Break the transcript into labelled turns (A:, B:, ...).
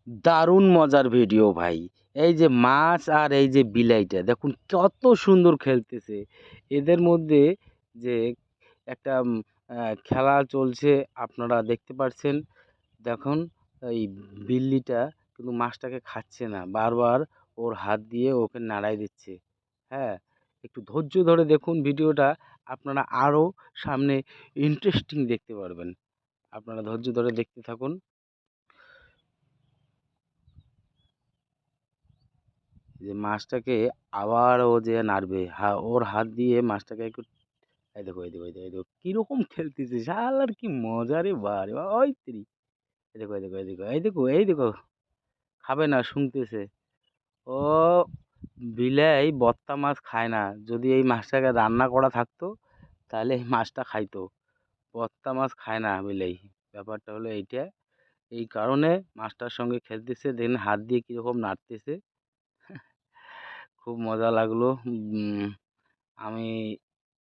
A: দারুণ মজার ভিডিও ভাই। এই যে মাছ আর এই যে বিলাইটা দেখুন কত সুন্দর খেলতেছে। এদের মধ্যে যে একটা খেলা চলছে আপনারা দেখতে পাচ্ছেন। দেখুন এই বিল্লিটা কিন্তু মাছটাকে খাচ্ছে না। বারবার ওর হাত দিয়ে ওকে নাড়াই দিচ্ছে। হ্যাঁ? একটু ধৈর্য ধরে দেখুন ভিডিওটা। আপনারা আরো সামনে ইন্টারেস্টিং দেখতে পারবেন। আপনারা ধৈর্য ধরে দেখতে থাকুন। যে মাছটাকে আবার ও যে নাড়বে ওর হাত দিয়ে মাছটাকে একটু এই দেখো এই দেখো এই দেখো এই দেখো কিরকম খেলতেছে শালার কি মজা রে বারে বা ওই তিরি এই দেখো এই দেখো এই দেখো এই দেখো এই দেখো খাবে না শুনতেছে ও বিলাই বত্তা মাছ খায় না যদি এই মাছটাকে রান্না করা থাকতো তাহলে এই মাছটা খাইতো বত্তা মাছ খায় না বিলাই ব্যাপারটা হলো এইটা এই কারণে মাছটার সঙ্গে খেলতেছে দেখেন হাত দিয়ে কিরকম নাড়তেছে খুব মজা লাগলো আমি